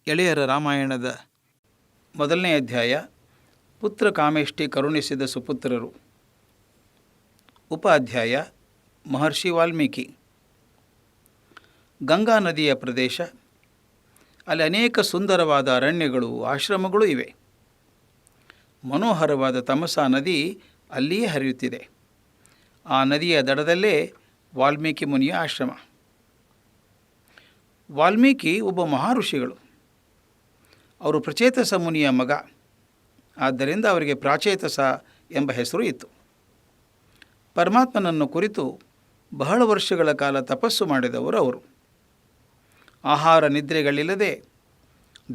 ಎಳೆಯರ ರಾಮಾಯಣದ ಮೊದಲನೇ ಅಧ್ಯಾಯ. ಪುತ್ರ ಕಾಮೇಷ್ಟಿ ಕರುಣಿಸಿದ ಸುಪುತ್ರರು. ಉಪಾಧ್ಯಾಯ ಮಹರ್ಷಿ ವಾಲ್ಮೀಕಿ. ಗಂಗಾ ನದಿಯ ಪ್ರದೇಶ. ಅಲ್ಲಿ ಅನೇಕ ಸುಂದರವಾದ ಅರಣ್ಯಗಳು, ಆಶ್ರಮಗಳು ಇವೆ. ಮನೋಹರವಾದ ತಮಸಾ ನದಿ ಅಲ್ಲಿಯೇ ಹರಿಯುತ್ತಿದೆ. ಆ ನದಿಯ ದಡದಲ್ಲೇ ವಾಲ್ಮೀಕಿ ಮುನಿಯ ಆಶ್ರಮ. ವಾಲ್ಮೀಕಿ ಒಬ್ಬ ಮಹಾಋಷಿಗಳು. ಅವರು ಪ್ರಚೇತಸ ಮುನಿಯ ಮಗ. ಆದ್ದರಿಂದ ಅವರಿಗೆ ಪ್ರಾಚೇತಸ ಎಂಬ ಹೆಸರು ಇತ್ತು. ಪರಮಾತ್ಮನನ್ನು ಕುರಿತು ಬಹಳ ವರ್ಷಗಳ ಕಾಲ ತಪಸ್ಸು ಮಾಡಿದವರು ಅವರು. ಆಹಾರ ನಿದ್ರೆಗಳಿಲ್ಲದೆ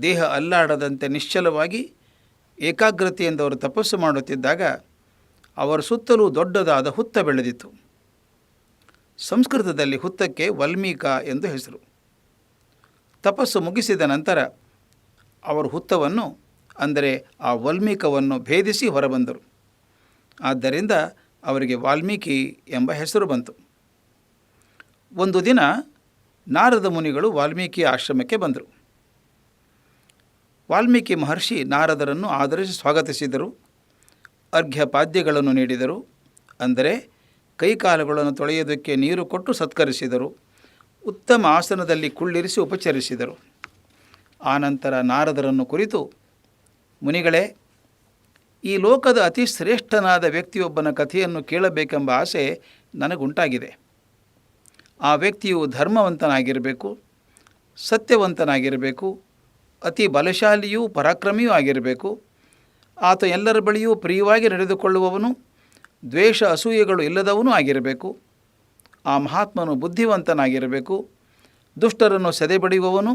ದೇಹ ಅಲ್ಲಾಡದಂತೆ ನಿಶ್ಚಲವಾಗಿ ಏಕಾಗ್ರತೆಯಿಂದ ಅವರು ತಪಸ್ಸು ಮಾಡುತ್ತಿದ್ದಾಗ ಅವರ ಸುತ್ತಲೂ ದೊಡ್ಡದಾದ ಹುತ್ತ ಬೆಳೆದಿತ್ತು. ಸಂಸ್ಕೃತದಲ್ಲಿ ಹುತ್ತಕ್ಕೆ ವಲ್ಮೀಕ ಎಂದು ಹೆಸರು. ತಪಸ್ಸು ಮುಗಿಸಿದ ನಂತರ ಅವರು ಹುತ್ತವನ್ನು, ಅಂದರೆ ಆ ವಲ್ಮೀಕವನ್ನು ಭೇದಿಸಿ ಹೊರಬಂದರು. ಆದ್ದರಿಂದ ಅವರಿಗೆ ವಾಲ್ಮೀಕಿ ಎಂಬ ಹೆಸರು ಬಂತು. ಒಂದು ದಿನ ನಾರದ ಮುನಿಗಳು ವಾಲ್ಮೀಕಿ ಆಶ್ರಮಕ್ಕೆ ಬಂದರು. ವಾಲ್ಮೀಕಿ ಮಹರ್ಷಿ ನಾರದರನ್ನು ಆದರಿಸಿ ಸ್ವಾಗತಿಸಿದರು. ಅರ್ಘ್ಯ ಪಾದ್ಯಗಳನ್ನು ನೀಡಿದರು. ಅಂದರೆ ಕೈಕಾಲುಗಳನ್ನು ತೊಳೆಯುವುದಕ್ಕೆ ನೀರು ಕೊಟ್ಟು ಸತ್ಕರಿಸಿದರು. ಉತ್ತಮ ಆಸನದಲ್ಲಿ ಕುಳ್ಳಿರಿಸಿ ಉಪಚರಿಸಿದರು. ಆನಂತರ ನಾರದರನ್ನು ಕುರಿತು, ಮುನಿಗಳೇ, ಈ ಲೋಕದ ಅತಿ ಶ್ರೇಷ್ಠನಾದ ವ್ಯಕ್ತಿಯೊಬ್ಬನ ಕಥೆಯನ್ನು ಕೇಳಬೇಕೆಂಬ ಆಸೆ ನನಗುಂಟಾಗಿದೆ. ಆ ವ್ಯಕ್ತಿಯು ಧರ್ಮವಂತನಾಗಿರಬೇಕು, ಸತ್ಯವಂತನಾಗಿರಬೇಕು, ಅತಿ ಬಲಶಾಲಿಯೂ ಪರಾಕ್ರಮಿಯೂ ಆಗಿರಬೇಕು. ಆತ ಎಲ್ಲರ ಬಳಿಯೂ ಪ್ರಿಯವಾಗಿ ನಡೆದುಕೊಳ್ಳುವವನು, ದ್ವೇಷ ಅಸೂಯೆಗಳು ಇಲ್ಲದವನೂ ಆಗಿರಬೇಕು. ಆ ಮಹಾತ್ಮನು ಬುದ್ಧಿವಂತನಾಗಿರಬೇಕು, ದುಷ್ಟರನ್ನು ಸೆದೆಬಡಿಯುವವನು,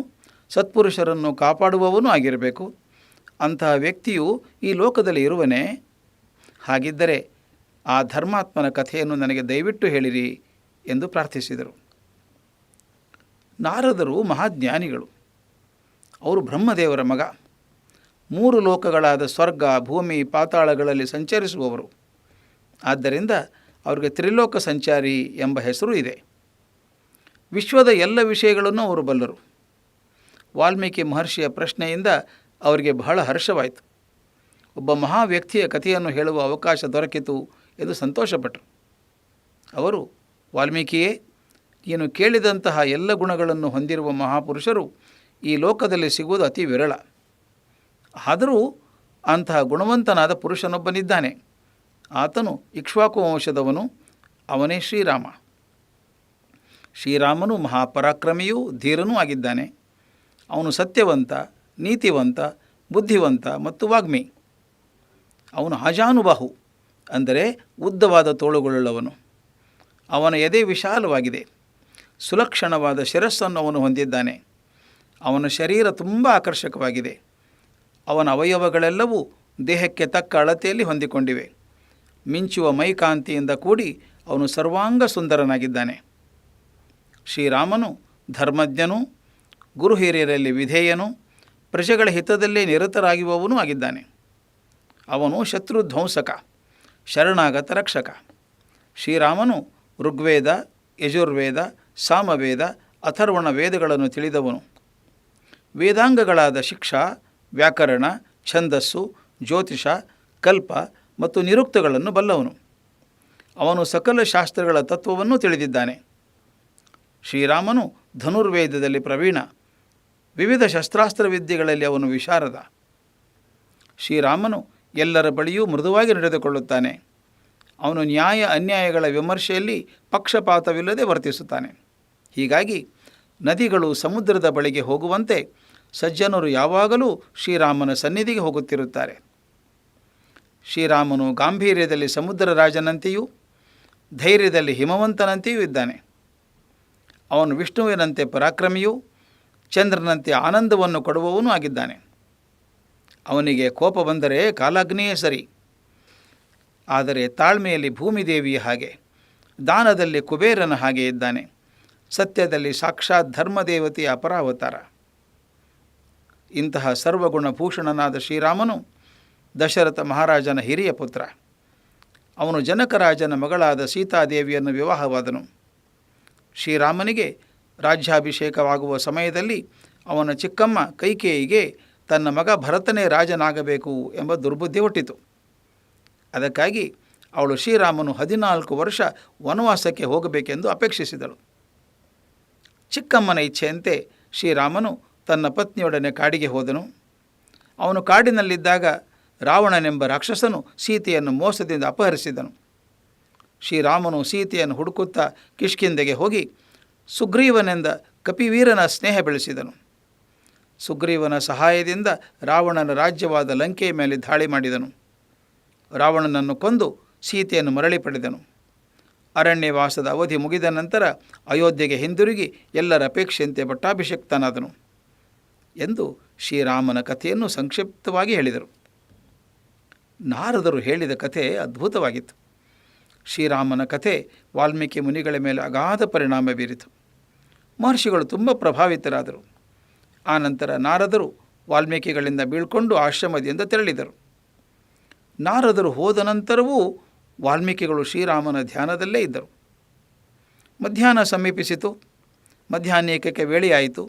ಸತ್ಪುರುಷರನ್ನು ಕಾಪಾಡುವವನೂ ಆಗಿರಬೇಕು. ಅಂತಹ ವ್ಯಕ್ತಿಯು ಈ ಲೋಕದಲ್ಲಿ ಇರುವನೇ? ಹಾಗಿದ್ದರೆ ಆ ಧರ್ಮಾತ್ಮನ ಕಥೆಯನ್ನು ನನಗೆ ದಯವಿಟ್ಟು ಹೇಳಿರಿ ಎಂದು ಪ್ರಾರ್ಥಿಸಿದರು. ನಾರದರು ಮಹಾಜ್ಞಾನಿಗಳು. ಅವರು ಬ್ರಹ್ಮದೇವರ ಮಗ. 3 ಲೋಕಗಳಾದ ಸ್ವರ್ಗ, ಭೂಮಿ, ಪಾತಾಳಗಳಲ್ಲಿ ಸಂಚರಿಸುವವರು. ಆದ್ದರಿಂದ ಅವರಿಗೆ ತ್ರಿಲೋಕ ಸಂಚಾರಿ ಎಂಬ ಹೆಸರು ಇದೆ. ವಿಶ್ವದ ಎಲ್ಲ ವಿಷಯಗಳನ್ನು ಅವರು ಬಲ್ಲರು. ವಾಲ್ಮೀಕಿ ಮಹರ್ಷಿಯ ಪ್ರಶ್ನೆಯಿಂದ ಅವರಿಗೆ ಬಹಳ ಹರ್ಷವಾಯಿತು. ಒಬ್ಬ ಮಹಾ ವ್ಯಕ್ತಿಯ ಕಥೆಯನ್ನು ಹೇಳುವ ಅವಕಾಶ ದೊರಕಿತು ಎಂದು ಸಂತೋಷಪಟ್ಟರು. ಅವರು, ವಾಲ್ಮೀಕಿಯೇ, ನೀನು ಕೇಳಿದಂತಹ ಎಲ್ಲ ಗುಣಗಳನ್ನು ಹೊಂದಿರುವ ಮಹಾಪುರುಷರು ಈ ಲೋಕದಲ್ಲಿ ಸಿಗುವುದು ಅತಿ ವಿರಳ. ಆದರೂ ಅಂತಹ ಗುಣವಂತನಾದ ಪುರುಷನೊಬ್ಬನಿದ್ದಾನೆ. ಆತನು ಇಕ್ಷ್ವಾಕು ವಂಶದವನು. ಅವನೇ ಶ್ರೀರಾಮ. ಶ್ರೀರಾಮನು ಮಹಾಪರಾಕ್ರಮಿಯೂ ಧೀರನೂ ಆಗಿದ್ದಾನೆ. ಅವನು ಸತ್ಯವಂತ, ನೀತಿವಂತ, ಬುದ್ಧಿವಂತ ಮತ್ತು ವಾಗ್ಮಿ. ಅವನು ಆಜಾನುಬಾಹು, ಅಂದರೆ ಉದ್ದವಾದ ತೋಳುಗಳುಳ್ಳವನು. ಅವನ ಎದೆ ವಿಶಾಲವಾಗಿದೆ. ಸುಲಕ್ಷಣವಾದ ಶಿರಸ್ಸನ್ನು ಅವನು ಹೊಂದಿದ್ದಾನೆ. ಅವನ ಶರೀರ ತುಂಬ ಆಕರ್ಷಕವಾಗಿದೆ. ಅವನ ಅವಯವಗಳೆಲ್ಲವೂ ದೇಹಕ್ಕೆ ತಕ್ಕ ಅಳತೆಯಲ್ಲಿ ಹೊಂದಿಕೊಂಡಿವೆ. ಮಿಂಚುವ ಮೈಕಾಂತಿಯಿಂದ ಕೂಡಿ ಅವನು ಸರ್ವಾಂಗ ಸುಂದರನಾಗಿದ್ದಾನೆ. ಶ್ರೀರಾಮನು ಧರ್ಮಜ್ಞನೂ, ಗುರು ಹಿರಿಯರಲ್ಲಿ ವಿಧೇಯನೂ, ಪ್ರಜೆಗಳ ಹಿತದಲ್ಲೇ ನಿರತರಾಗುವವನೂ ಆಗಿದ್ದಾನೆ. ಅವನು ಶತ್ರುಧ್ವಂಸಕ, ಶರಣಾಗತ ರಕ್ಷಕ. ಶ್ರೀರಾಮನು ಋಗ್ವೇದ, ಯಜುರ್ವೇದ, ಸಾಮವೇದ, ಅಥರ್ವಣ ವೇದಗಳನ್ನು ತಿಳಿದವನು. ವೇದಾಂಗಗಳಾದ ಶಿಕ್ಷಾ, ವ್ಯಾಕರಣ, ಛಂದಸ್ಸು, ಜ್ಯೋತಿಷ, ಕಲ್ಪ ಮತ್ತು ನಿರುಕ್ತಗಳನ್ನು ಬಲ್ಲವನು. ಅವನು ಸಕಲ ಶಾಸ್ತ್ರಗಳ ತತ್ವವನ್ನು ತಿಳಿದಿದ್ದಾನೆ. ಶ್ರೀರಾಮನು ಧನುರ್ವೇದದಲ್ಲಿ ಪ್ರವೀಣ. ವಿವಿಧ ಶಸ್ತ್ರಾಸ್ತ್ರ ವಿದ್ಯೆಗಳಲ್ಲಿ ಅವನು ವಿಶಾರದ. ಶ್ರೀರಾಮನು ಎಲ್ಲರ ಬಳಿಯೂ ಮೃದುವಾಗಿ ನಡೆದುಕೊಳ್ಳುತ್ತಾನೆ. ಅವನು ನ್ಯಾಯ ಅನ್ಯಾಯಗಳ ವಿಮರ್ಶೆಯಲ್ಲಿ ಪಕ್ಷಪಾತವಿಲ್ಲದೆ ವರ್ತಿಸುತ್ತಾನೆ. ಹೀಗಾಗಿ ನದಿಗಳು ಸಮುದ್ರದ ಬಳಿಗೆ ಹೋಗುವಂತೆ ಸಜ್ಜನರು ಯಾವಾಗಲೂ ಶ್ರೀರಾಮನ ಸನ್ನಿಧಿಗೆ ಹೋಗುತ್ತಿರುತ್ತಾರೆ. ಶ್ರೀರಾಮನು ಗಾಂಭೀರ್ಯದಲ್ಲಿ ಸಮುದ್ರ ರಾಜನಂತೆಯೂ ಧೈರ್ಯದಲ್ಲಿ ಹಿಮವಂತನಂತೆಯೂ ಇದ್ದಾನೆ. ಅವನು ವಿಷ್ಣುವಿನಂತೆ ಪರಾಕ್ರಮಿಯೂ ಚಂದ್ರನಂತೆ ಆನಂದವನ್ನು ಕೊಡುವವನೂ ಆಗಿದ್ದಾನೆ. ಅವನಿಗೆ ಕೋಪ ಬಂದರೆ ಕಾಲಾಗ್ನಿಯೇ ಸರಿ. ಆದರೆ ತಾಳ್ಮೆಯಲ್ಲಿ ಭೂಮಿದೇವಿಯ ಹಾಗೆ, ದಾನದಲ್ಲಿ ಕುಬೇರನ ಹಾಗೆ ಇದ್ದಾನೆ. ಸತ್ಯದಲ್ಲಿ ಸಾಕ್ಷಾತ್ ಧರ್ಮದೇವತೆಯ ಅಪರಾವತಾರ. ಇಂತಹ ಸರ್ವಗುಣಭೂಷಣನಾದ ಶ್ರೀರಾಮನು ದಶರಥ ಮಹಾರಾಜನ ಹಿರಿಯ ಪುತ್ರ. ಅವನು ಜನಕರಾಜನ ಮಗಳಾದ ಸೀತಾದೇವಿಯನ್ನು ವಿವಾಹವಾದನು. ಶ್ರೀರಾಮನಿಗೆ ರಾಜ್ಯಾಭಿಷೇಕವಾಗುವ ಸಮಯದಲ್ಲಿ ಅವನ ಚಿಕ್ಕಮ್ಮ ಕೈಕೇಯಿಗೆ ತನ್ನ ಮಗ ಭರತನೇ ರಾಜನಾಗಬೇಕು ಎಂಬ ದುರ್ಬುದ್ಧಿ ಹುಟ್ಟಿತು. ಅದಕ್ಕಾಗಿ ಅವಳು ಶ್ರೀರಾಮನು 14 ವರ್ಷ ವನವಾಸಕ್ಕೆ ಹೋಗಬೇಕೆಂದು ಅಪೇಕ್ಷಿಸಿದಳು. ಚಿಕ್ಕಮ್ಮನ ಇಚ್ಛೆಯಂತೆ ಶ್ರೀರಾಮನು ತನ್ನ ಪತ್ನಿಯೊಡನೆ ಕಾಡಿಗೆ ಹೋದನು. ಅವನು ಕಾಡಿನಲ್ಲಿದ್ದಾಗ ರಾವಣನೆಂಬ ರಾಕ್ಷಸನು ಸೀತೆಯನ್ನು ಮೋಸದಿಂದ ಅಪಹರಿಸಿದನು. ಶ್ರೀರಾಮನು ಸೀತೆಯನ್ನು ಹುಡುಕುತ್ತಾ ಕಿಷ್ಕಿಂಧೆಗೆ ಹೋಗಿ ಸುಗ್ರೀವನೆಂದ ಕಪಿವೀರನ ಸ್ನೇಹ ಬೆಳೆಸಿದನು. ಸುಗ್ರೀವನ ಸಹಾಯದಿಂದ ರಾವಣನ ರಾಜ್ಯವಾದ ಲಂಕೆಯ ಮೇಲೆ ದಾಳಿ ಮಾಡಿದನು. ರಾವಣನನ್ನು ಕೊಂದು ಸೀತೆಯನ್ನು ಮರಳಿ ಪಡೆದನು. ಅರಣ್ಯವಾಸದ ಅವಧಿ ಮುಗಿದ ನಂತರ ಅಯೋಧ್ಯೆಗೆ ಹಿಂದಿರುಗಿ ಎಲ್ಲರ ಅಪೇಕ್ಷೆಯಂತೆ ಪಟ್ಟಾಭಿಷಿಕ್ತನಾದನು ಎಂದು ಶ್ರೀರಾಮನ ಕಥೆಯನ್ನು ಸಂಕ್ಷಿಪ್ತವಾಗಿ ಹೇಳಿದರು. ನಾರದರು ಹೇಳಿದ ಕಥೆ ಅದ್ಭುತವಾಗಿತ್ತು. ಶ್ರೀರಾಮನ ಕಥೆ ವಾಲ್ಮೀಕಿ ಮುನಿಗಳ ಮೇಲೆ ಅಗಾಧ ಪರಿಣಾಮ ಬೀರಿತು. ಮಹರ್ಷಿಗಳು ತುಂಬ ಪ್ರಭಾವಿತರಾದರು. ಆನಂತರ ನಾರದರು ವಾಲ್ಮೀಕಿಗಳಿಂದ ಬೀಳ್ಕೊಂಡು ಆಶ್ರಮದಿಂದ ತೆರಳಿದರು. ನಾರದರು ಹೋದ ನಂತರವೂ ವಾಲ್ಮೀಕಿಗಳು ಶ್ರೀರಾಮನ ಧ್ಯಾನದಲ್ಲೇ ಇದ್ದರು. ಮಧ್ಯಾಹ್ನ ಸಮೀಪಿಸಿತು. ಮಧ್ಯಾಹ್ನೇಕಕ್ಕೆ ವೇಳೆಯಾಯಿತು.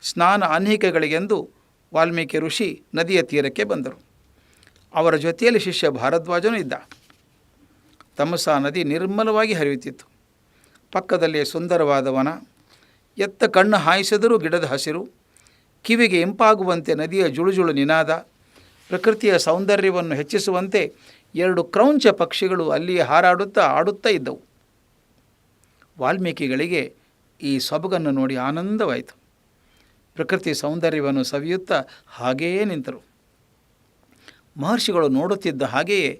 ಸ್ನಾನ ಅನೇಕಗಳಿಗೆಂದು ವಾಲ್ಮೀಕಿ ಋಷಿ ನದಿಯ ತೀರಕ್ಕೆ ಬಂದರು. ಅವರ ಜೊತೆಯಲ್ಲಿ ಶಿಷ್ಯ ಭಾರದ್ವಾಜನೂ ಇದ್ದ. ತಮಸಾ ನದಿ ನಿರ್ಮಲವಾಗಿ ಹರಿಯುತ್ತಿತ್ತು. ಪಕ್ಕದಲ್ಲಿ ಸುಂದರವಾದ ವನ. ಎತ್ತ ಕಣ್ಣು ಹಾಯಿಸಿದರೂ ಗಿಡದ ಹಸಿರು. ಕಿವಿಗೆ ಇಂಪಾಗುವಂತೆ ನದಿಯ ಜುಳುಜುಳು ನಿನಾದ. ಪ್ರಕೃತಿಯ ಸೌಂದರ್ಯವನ್ನು ಹೆಚ್ಚಿಸುವಂತೆ 2 ಕ್ರೌಂಚ ಪಕ್ಷಿಗಳು ಅಲ್ಲಿಯೇ ಹಾರಾಡುತ್ತಾ ಆಡುತ್ತಾ ಇದ್ದವು. ವಾಲ್ಮೀಕಿಗಳಿಗೆ ಈ ಸೊಬಗನ್ನು ನೋಡಿ ಆನಂದವಾಯಿತು. ಪ್ರಕೃತಿ ಸೌಂದರ್ಯವನ್ನು ಸವಿಯುತ್ತಾ ಹಾಗೆಯೇ ನಿಂತರು. ಮಹರ್ಷಿಗಳು ನೋಡುತ್ತಿದ್ದ ಹಾಗೆಯೇ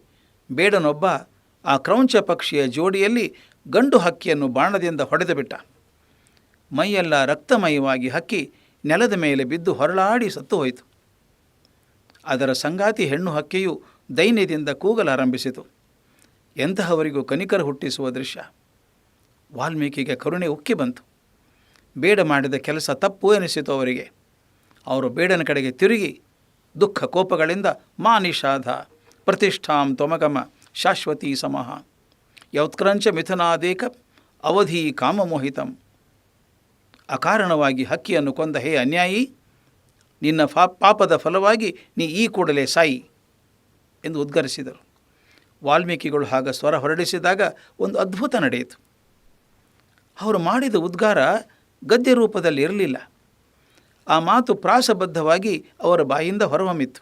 ಬೇಡನೊಬ್ಬ ಆ ಕ್ರೌಂಚ ಪಕ್ಷಿಯ ಜೋಡಿಯಲ್ಲಿ ಗಂಡು ಹಕ್ಕಿಯನ್ನು ಬಾಣದಿಂದ ಹೊಡೆದು ಬಿಟ್ಟ. ಮೈಯೆಲ್ಲ ರಕ್ತಮಯವಾಗಿ ಹಕ್ಕಿ ನೆಲದ ಮೇಲೆ ಬಿದ್ದು ಹೊರಳಾಡಿ ಸತ್ತು ಹೋಯಿತು. ಅದರ ಸಂಗಾತಿ ಹೆಣ್ಣು ಹಕ್ಕಿಯು ದೈನ್ಯದಿಂದ ಕೂಗಲಾರಂಭಿಸಿತು. ಎಂತಹವರಿಗೂ ಕನಿಕರ ಹುಟ್ಟಿಸುವ ದೃಶ್ಯ. ವಾಲ್ಮೀಕಿಗೆ ಕರುಣೆ ಉಕ್ಕಿ ಬಂತು. ಬೇಡ ಮಾಡಿದ ಕೆಲಸ ತಪ್ಪು ಎನಿಸಿತು ಅವರಿಗೆ. ಅವರು ಬೇಡನ ಕಡೆಗೆ ತಿರುಗಿ ದುಃಖ ಕೋಪಗಳಿಂದ ಮಾ ನಿಷಾಧ ಪ್ರತಿಷ್ಠಾಂ ತ್ವಮಗಮ ಶಾಶ್ವತೀ ಸಮಃ ಯೌತ್ಕ್ರಂಚ ಮಿಥುನಾದೇಕ ಅವಧಿ ಕಾಮಮೋಹಿತಂ. ಅಕಾರಣವಾಗಿ ಹಕ್ಕಿಯನ್ನು ಕೊಂದ ಹೇ ಅನ್ಯಾಯಿ, ನಿನ್ನ ಪಾಪದ ಫಲವಾಗಿ ನೀ ಈ ಕೂಡಲೇ ಸಾಯಿ ಎಂದು ಉದ್ಗರಿಸಿದರು. ವಾಲ್ಮೀಕಿಗಳು ಆಗ ಸ್ವರ ಹೊರಡಿಸಿದಾಗ ಒಂದು ಅದ್ಭುತ ನಡೆಯಿತು. ಅವರು ಮಾಡಿದ ಉದ್ಗಾರ ಗದ್ಯ ರೂಪದಲ್ಲಿ ಇರಲಿಲ್ಲ. ಆ ಮಾತು ಪ್ರಾಸಬದ್ಧವಾಗಿ ಅವರ ಬಾಯಿಂದ ಹೊರಹೊಮ್ಮಿತ್ತು.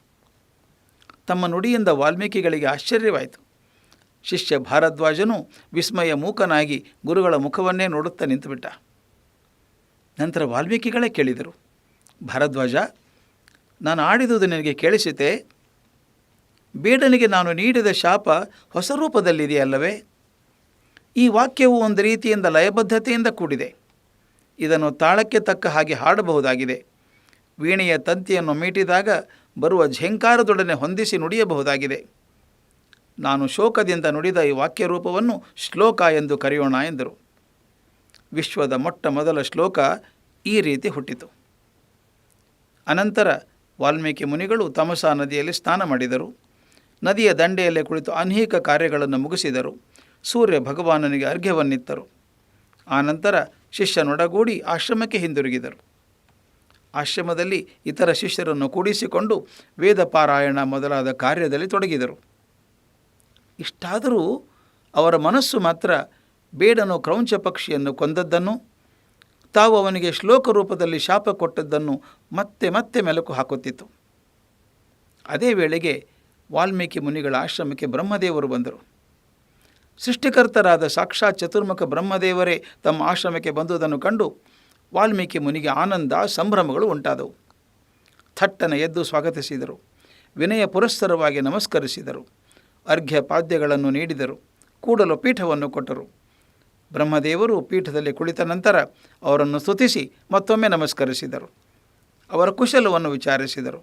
ತಮ್ಮ ನುಡಿಯಿಂದ ವಾಲ್ಮೀಕಿಗಳಿಗೆ ಆಶ್ಚರ್ಯವಾಯಿತು. ಶಿಷ್ಯ ಭಾರದ್ವಾಜನು ವಿಸ್ಮಯ ಮೂಕನಾಗಿ ಗುರುಗಳ ಮುಖವನ್ನೇ ನೋಡುತ್ತಾ ನಿಂತುಬಿಟ್ಟ. ನಂತರ ವಾಲ್ಮೀಕಿಗಳೇ ಕೇಳಿದರು, ಭಾರದ್ವಾಜ, ನಾನು ಆಡಿದುದು ನಿನಗೆ ಕೇಳಿಸಿತೆ? ಬೇಡನಿಗೆ ನಾನು ನೀಡಿದ ಶಾಪ ಹೊಸ ರೂಪದಲ್ಲಿದೆಯಲ್ಲವೇ? ಈ ವಾಕ್ಯವು ಒಂದು ರೀತಿಯಿಂದ ಲಯಬದ್ಧತೆಯಿಂದ ಕೂಡಿದೆ. ಇದನ್ನು ತಾಳಕ್ಕೆ ತಕ್ಕ ಹಾಗೆ ಹಾಡಬಹುದಾಗಿದೆ. ವೀಣೆಯ ತಂತಿಯನ್ನು ಮೀಟಿದಾಗ ಬರುವ ಝೇಂಕಾರದೊಡನೆ ಹೊಂದಿಸಿ ನುಡಿಯಬಹುದಾಗಿದೆ. ನಾನು ಶೋಕದಿಂದ ನುಡಿದ ಈ ವಾಕ್ಯ ರೂಪವನ್ನು ಶ್ಲೋಕ ಎಂದು ಕರೆಯೋಣ ಎಂದರು. ವಿಶ್ವದ ಮೊಟ್ಟ ಮೊದಲ ಶ್ಲೋಕ ಈ ರೀತಿ ಹುಟ್ಟಿತು. ಅನಂತರ ವಾಲ್ಮೀಕಿ ಮುನಿಗಳು ತಮಸಾ ನದಿಯಲ್ಲಿ ಸ್ನಾನ ಮಾಡಿದರು. ನದಿಯ ದಂಡೆಯಲ್ಲೇ ಕುಳಿತು ಅನೇಕ ಕಾರ್ಯಗಳನ್ನು ಮುಗಿಸಿದರು. ಸೂರ್ಯ ಭಗವಾನನಿಗೆ ಅರ್ಘ್ಯವನ್ನಿತ್ತರು. ಆನಂತರ ಶಿಷ್ಯನೊಡಗೂಡಿ ಆಶ್ರಮಕ್ಕೆ ಹಿಂದಿರುಗಿದರು. ಆಶ್ರಮದಲ್ಲಿ ಇತರ ಶಿಷ್ಯರನ್ನು ಕೂಡಿಸಿಕೊಂಡು ವೇದ ಪಾರಾಯಣ ಮೊದಲಾದ ಕಾರ್ಯದಲ್ಲಿ ತೊಡಗಿದರು. ಇಷ್ಟಾದರೂ ಅವರ ಮನಸ್ಸು ಮಾತ್ರ ಬೇಡನು ಕ್ರೌಂಚ ಪಕ್ಷಿಯನ್ನು ಕೊಂದದ್ದನ್ನು, ತಾವು ಅವನಿಗೆ ಶ್ಲೋಕ ರೂಪದಲ್ಲಿ ಶಾಪ ಕೊಟ್ಟದ್ದನ್ನು ಮತ್ತೆ ಮತ್ತೆ ಮೆಲುಕು ಹಾಕುತ್ತಿತ್ತು. ಅದೇ ವೇಳೆಗೆ ವಾಲ್ಮೀಕಿ ಮುನಿಗಳ ಆಶ್ರಮಕ್ಕೆ ಬ್ರಹ್ಮದೇವರು ಬಂದರು. ಸೃಷ್ಟಿಕರ್ತರಾದ ಸಾಕ್ಷಾತ್ ಚತುರ್ಮುಖ ಬ್ರಹ್ಮದೇವರೇ ತಮ್ಮ ಆಶ್ರಮಕ್ಕೆ ಬಂದುದನ್ನು ಕಂಡು ವಾಲ್ಮೀಕಿ ಮುನಿಗೆ ಆನಂದ ಸಂಭ್ರಮಗಳು ಉಂಟಾದವು. ಥಟ್ಟನೆ ಎದ್ದು ಸ್ವಾಗತಿಸಿದರು. ವಿನಯ ಪುರಸ್ಸರವಾಗಿ ನಮಸ್ಕರಿಸಿದರು. ಅರ್ಘ್ಯ ಪಾದ್ಯಗಳನ್ನು ನೀಡಿದರು. ಕೂಡಲು ಪೀಠವನ್ನು ಕೊಟ್ಟರು. ಬ್ರಹ್ಮದೇವರು ಪೀಠದಲ್ಲಿ ಕುಳಿತ ನಂತರ ಅವರನ್ನು ಸ್ತುತಿಸಿ ಮತ್ತೊಮ್ಮೆ ನಮಸ್ಕರಿಸಿದರು. ಅವರ ಕುಶಲವನ್ನು ವಿಚಾರಿಸಿದರು.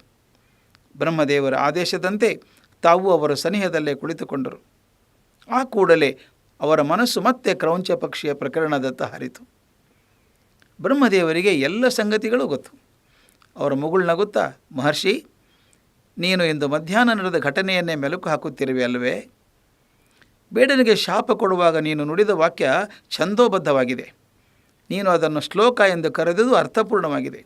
ಬ್ರಹ್ಮದೇವರ ಆದೇಶದಂತೆ ತಾವು ಅವರ ಸನಿಹದಲ್ಲೇ ಕುಳಿತುಕೊಂಡರು. ಆ ಕೂಡಲೇ ಅವರ ಮನಸ್ಸು ಮತ್ತೆ ಕ್ರೌಂಚ ಪಕ್ಷಿಯ ಪ್ರಕರಣದತ್ತ ಹರಿತು. ಬ್ರಹ್ಮದೇವರಿಗೆ ಎಲ್ಲ ಸಂಗತಿಗಳು ಗೊತ್ತು. ಅವರ ಮುಗುಳ್ನಗುತ್ತಾ, ಮಹರ್ಷಿ, ನೀನು ಇಂದು ಮಧ್ಯಾಹ್ನ ನಡೆದ ಘಟನೆಯನ್ನೇ ಮೆಲುಕು ಹಾಕುತ್ತಿರುವೆ ಅಲ್ಲವೇ? ಬೇಡನಿಗೆ ಶಾಪ ಕೊಡುವಾಗ ನೀನು ನುಡಿದ ವಾಕ್ಯ ಛಂದೋಬದ್ಧವಾಗಿದೆ. ನೀನು ಅದನ್ನು ಶ್ಲೋಕ ಎಂದು ಕರೆದುದು ಅರ್ಥಪೂರ್ಣವಾಗಿದೆ.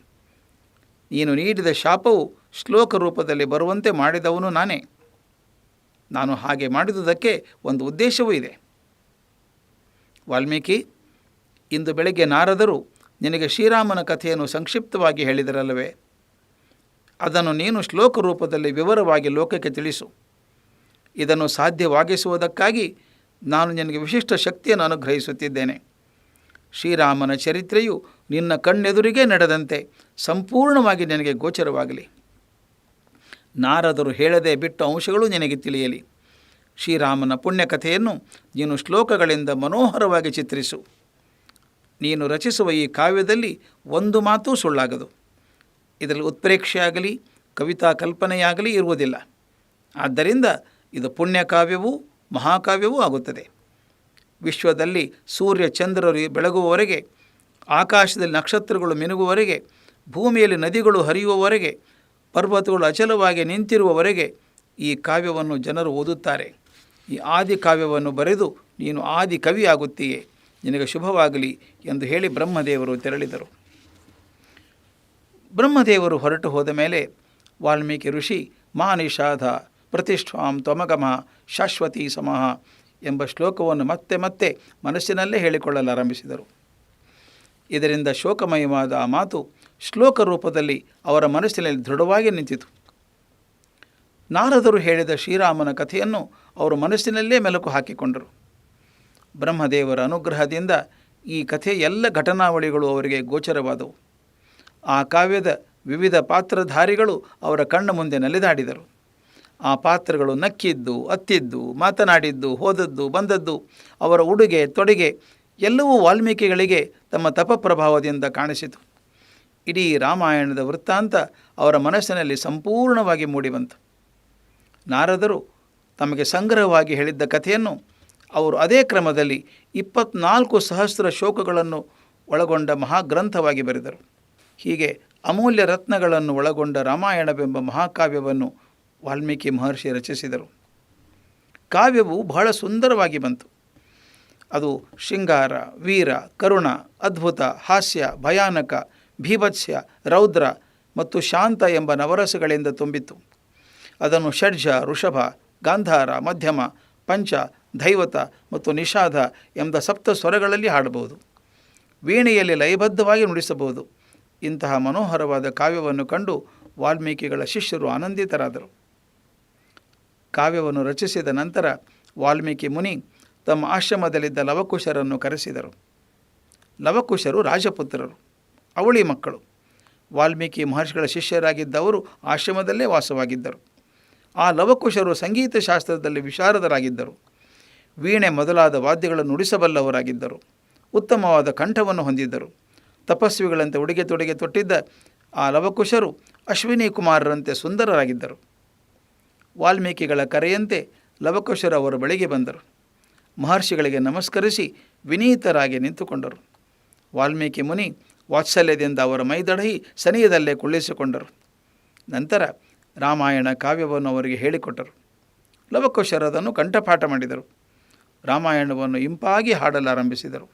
ನೀನು ನೀಡಿದ ಶಾಪವು ಶ್ಲೋಕ ರೂಪದಲ್ಲಿ ಬರುವಂತೆ ಮಾಡಿದವನು ನಾನೇ. ನಾನು ಹಾಗೆ ಮಾಡಿದುದಕ್ಕೆ ಒಂದು ಉದ್ದೇಶವೂ ಇದೆ. ವಾಲ್ಮೀಕಿ, ಇಂದು ಬೆಳಗ್ಗೆ ನಾರದರು ನಿನಗೆ ಶ್ರೀರಾಮನ ಕಥೆಯನ್ನು ಸಂಕ್ಷಿಪ್ತವಾಗಿ ಹೇಳಿದರಲ್ಲವೇ? ಅದನ್ನು ನೀನು ಶ್ಲೋಕ ರೂಪದಲ್ಲಿ ವಿವರವಾಗಿ ಲೋಕಕ್ಕೆ ತಿಳಿಸು. ಇದನ್ನು ಸಾಧ್ಯವಾಗಿಸುವುದಕ್ಕಾಗಿ ನಾನು ನಿನಗೆ ವಿಶಿಷ್ಟ ಶಕ್ತಿಯನ್ನು ಅನುಗ್ರಹಿಸುತ್ತಿದ್ದೇನೆ. ಶ್ರೀರಾಮನ ಚರಿತ್ರೆಯು ನಿನ್ನ ಕಣ್ಣೆದುರಿಗೆ ನಡೆದಂತೆ ಸಂಪೂರ್ಣವಾಗಿ ನಿನಗೆ ಗೋಚರವಾಗಲಿ. ನಾರದರು ಹೇಳದೆ ಬಿಟ್ಟ ಅಂಶಗಳು ನಿನಗೆ ತಿಳಿಯಲಿ. ಶ್ರೀರಾಮನ ಪುಣ್ಯಕಥೆಯನ್ನು ನೀನು ಶ್ಲೋಕಗಳಿಂದ ಮನೋಹರವಾಗಿ ಚಿತ್ರಿಸು. ನೀನು ರಚಿಸುವ ಈ ಕಾವ್ಯದಲ್ಲಿ ಒಂದು ಮಾತೂ ಸುಳ್ಳಾಗದು. ಇದರಲ್ಲಿ ಉತ್ಪ್ರೇಕ್ಷೆಯಾಗಲಿ ಕವಿತಾ ಕಲ್ಪನೆಯಾಗಲಿ ಇರುವುದಿಲ್ಲ. ಆದ್ದರಿಂದ ಇದು ಪುಣ್ಯಕಾವ್ಯವೂ ಮಹಾಕಾವ್ಯವೂ ಆಗುತ್ತದೆ. ವಿಶ್ವದಲ್ಲಿ ಸೂರ್ಯ ಚಂದ್ರರು ಬೆಳಗುವವರೆಗೆ, ಆಕಾಶದಲ್ಲಿ ನಕ್ಷತ್ರಗಳು ಮಿನುಗುವವರೆಗೆ, ಭೂಮಿಯಲ್ಲಿ ನದಿಗಳು ಹರಿಯುವವರೆಗೆ, ಪರ್ವತಗಳು ಅಚಲವಾಗಿ ನಿಂತಿರುವವರೆಗೆ ಈ ಕಾವ್ಯವನ್ನು ಜನರು ಓದುತ್ತಾರೆ. ಈ ಆದಿ ಕಾವ್ಯವನ್ನು ಬರೆದು ನೀನು ಆದಿ ಕವಿಯಾಗುತ್ತೀಯೇ, ನಿನಗೆ ಶುಭವಾಗಲಿ ಎಂದು ಹೇಳಿ ಬ್ರಹ್ಮದೇವರು ತೆರಳಿದರು. ಬ್ರಹ್ಮದೇವರು ಹೊರಟು ಹೋದ ಮೇಲೆ ವಾಲ್ಮೀಕಿ ಋಷಿ ಮಾ ನಿಷಾಧ ಪ್ರತಿಷ್ಠಾಂ ತ್ವಮಗಮ ಶಾಶ್ವತೀ ಸಮಃ ಎಂಬ ಶ್ಲೋಕವನ್ನು ಮತ್ತೆ ಮತ್ತೆ ಮನಸ್ಸಿನಲ್ಲೇ ಹೇಳಿಕೊಳ್ಳಲಾರಂಭಿಸಿದರು. ಇದರಿಂದ ಶೋಕಮಯವಾದ ಆ ಮಾತು ಶ್ಲೋಕ ರೂಪದಲ್ಲಿ ಅವರ ಮನಸ್ಸಿನಲ್ಲಿ ದೃಢವಾಗಿ ನಿಂತಿತು. ನಾರದರು ಹೇಳಿದ ಶ್ರೀರಾಮನ ಕಥೆಯನ್ನು ಅವರು ಮನಸ್ಸಿನಲ್ಲೇ ಮೆಲುಕು ಹಾಕಿಕೊಂಡರು. ಬ್ರಹ್ಮದೇವರ ಅನುಗ್ರಹದಿಂದ ಈ ಕಥೆಯ ಎಲ್ಲ ಘಟನಾವಳಿಗಳು ಅವರಿಗೆ ಗೋಚರವಾದವು. ಆ ಕಾವ್ಯದ ವಿವಿಧ ಪಾತ್ರಧಾರಿಗಳು ಅವರ ಕಣ್ಣ ಮುಂದೆ ನಲಿದಾಡಿದರು. ಆ ಪಾತ್ರಗಳು ನಕ್ಕಿದ್ದು, ಅತ್ತಿದ್ದು, ಮಾತನಾಡಿದ್ದು, ಹೋದದ್ದು, ಬಂದದ್ದು, ಅವರ ಉಡುಗೆ ತೊಡುಗೆ ಎಲ್ಲವೂ ವಾಲ್ಮೀಕಿಗಳಿಗೆ ತಮ್ಮ ತಪಪ್ರಭಾವದಿಂದ ಕಾಣಿಸಿತು. ಇಡೀ ರಾಮಾಯಣದ ವೃತ್ತಾಂತ ಅವರ ಮನಸ್ಸಿನಲ್ಲಿ ಸಂಪೂರ್ಣವಾಗಿ ಮೂಡಿಬಂತು. ನಾರದರು ತಮಗೆ ಸಂಗ್ರಹವಾಗಿ ಹೇಳಿದ್ದ ಕಥೆಯನ್ನು ಅವರು ಅದೇ ಕ್ರಮದಲ್ಲಿ 24,000 ಶ್ಲೋಕಗಳನ್ನು ಒಳಗೊಂಡ ಮಹಾಗ್ರಂಥವಾಗಿ ಬರೆದರು. ಹೀಗೆ ಅಮೂಲ್ಯ ರತ್ನಗಳನ್ನು ಒಳಗೊಂಡ ರಾಮಾಯಣವೆಂಬ ಮಹಾಕಾವ್ಯವನ್ನು ವಾಲ್ಮೀಕಿ ಮಹರ್ಷಿ ರಚಿಸಿದರು. ಕಾವ್ಯವು ಬಹಳ ಸುಂದರವಾಗಿ ಬಂತು. ಅದು ಶೃಂಗಾರ, ವೀರ, ಕರುಣ, ಅದ್ಭುತ, ಹಾಸ್ಯ, ಭಯಾನಕ, ಭೀಭತ್ಸ್ಯ, ರೌದ್ರ ಮತ್ತು ಶಾಂತ ಎಂಬ ನವರಸಗಳಿಂದ ತುಂಬಿತ್ತು. ಅದನ್ನು ಷಡ್ಜ, ಋಷಭ, ಗಾಂಧಾರ, ಮಧ್ಯಮ, ಪಂಚ, ದೈವತ ಮತ್ತು ನಿಷಾದ ಎಂಬ ಸಪ್ತ ಸ್ವರಗಳಲ್ಲಿ ಹಾಡಬಹುದು. ವೀಣೆಯಲ್ಲಿ ಲಯಬದ್ಧವಾಗಿ ನುಡಿಸಬಹುದು. ಇಂತಹ ಮನೋಹರವಾದ ಕಾವ್ಯವನ್ನು ಕಂಡು ವಾಲ್ಮೀಕಿಗಳ ಶಿಷ್ಯರು ಆನಂದಿತರಾದರು. ಕಾವ್ಯವನ್ನು ರಚಿಸಿದ ನಂತರ ವಾಲ್ಮೀಕಿ ಮುನಿ ತಮ್ಮ ಆಶ್ರಮದಲ್ಲಿದ್ದ ಲವಕುಶರನ್ನು ಕರೆಸಿದರು. ಲವಕುಶರು ರಾಜಪುತ್ರರು, ಅವಳಿ ಮಕ್ಕಳು. ವಾಲ್ಮೀಕಿ ಮಹರ್ಷಿಗಳ ಶಿಷ್ಯರಾಗಿದ್ದವರು ಆಶ್ರಮದಲ್ಲೇ ವಾಸವಾಗಿದ್ದರು. ಆ ಲವಕುಶರು ಸಂಗೀತ ಶಾಸ್ತ್ರದಲ್ಲಿ ವಿಶಾರದರಾಗಿದ್ದರು. ವೀಣೆ ಮೊದಲಾದ ವಾದ್ಯಗಳನ್ನು ನುಡಿಸಬಲ್ಲವರಾಗಿದ್ದರು. ಉತ್ತಮವಾದ ಕಂಠವನ್ನು ಹೊಂದಿದ್ದರು. ತಪಸ್ವಿಗಳಂತೆ ಉಡುಗೆ ತೊಡುಗೆ ತೊಟ್ಟಿದ್ದ ಆ ಲವಕುಶರು ಅಶ್ವಿನಿ ಕುಮಾರರಂತೆ ಸುಂದರರಾಗಿದ್ದರು. ವಾಲ್ಮೀಕಿಗಳ ಕರೆಯಂತೆ ಲವಕುಶರು ಅವರ ಬಳಿಗೆ ಬಂದರು. ಮಹರ್ಷಿಗಳಿಗೆ ನಮಸ್ಕರಿಸಿ ವಿನೀತರಾಗಿ ನಿಂತುಕೊಂಡರು. ವಾಲ್ಮೀಕಿ ಮುನಿ ವಾತ್ಸಲ್ಯದಿಂದ ಅವರ ಮೈದಡಹಿ ಸನಿಯದಲ್ಲೇ ಕುಳ್ಳಿಸಿಕೊಂಡರು. ನಂತರ ರಾಮಾಯಣ ಕಾವ್ಯವನ್ನು ಅವರಿಗೆ ಹೇಳಿಕೊಟ್ಟರು. ಲವಕುಶರು ಅದನ್ನು ಕಂಠಪಾಠ ಮಾಡಿದರು. ರಾಮಾಯಣವನ್ನು ಇಂಪಾಗಿ ಹಾಡಲಾರಂಭಿಸಿದರು.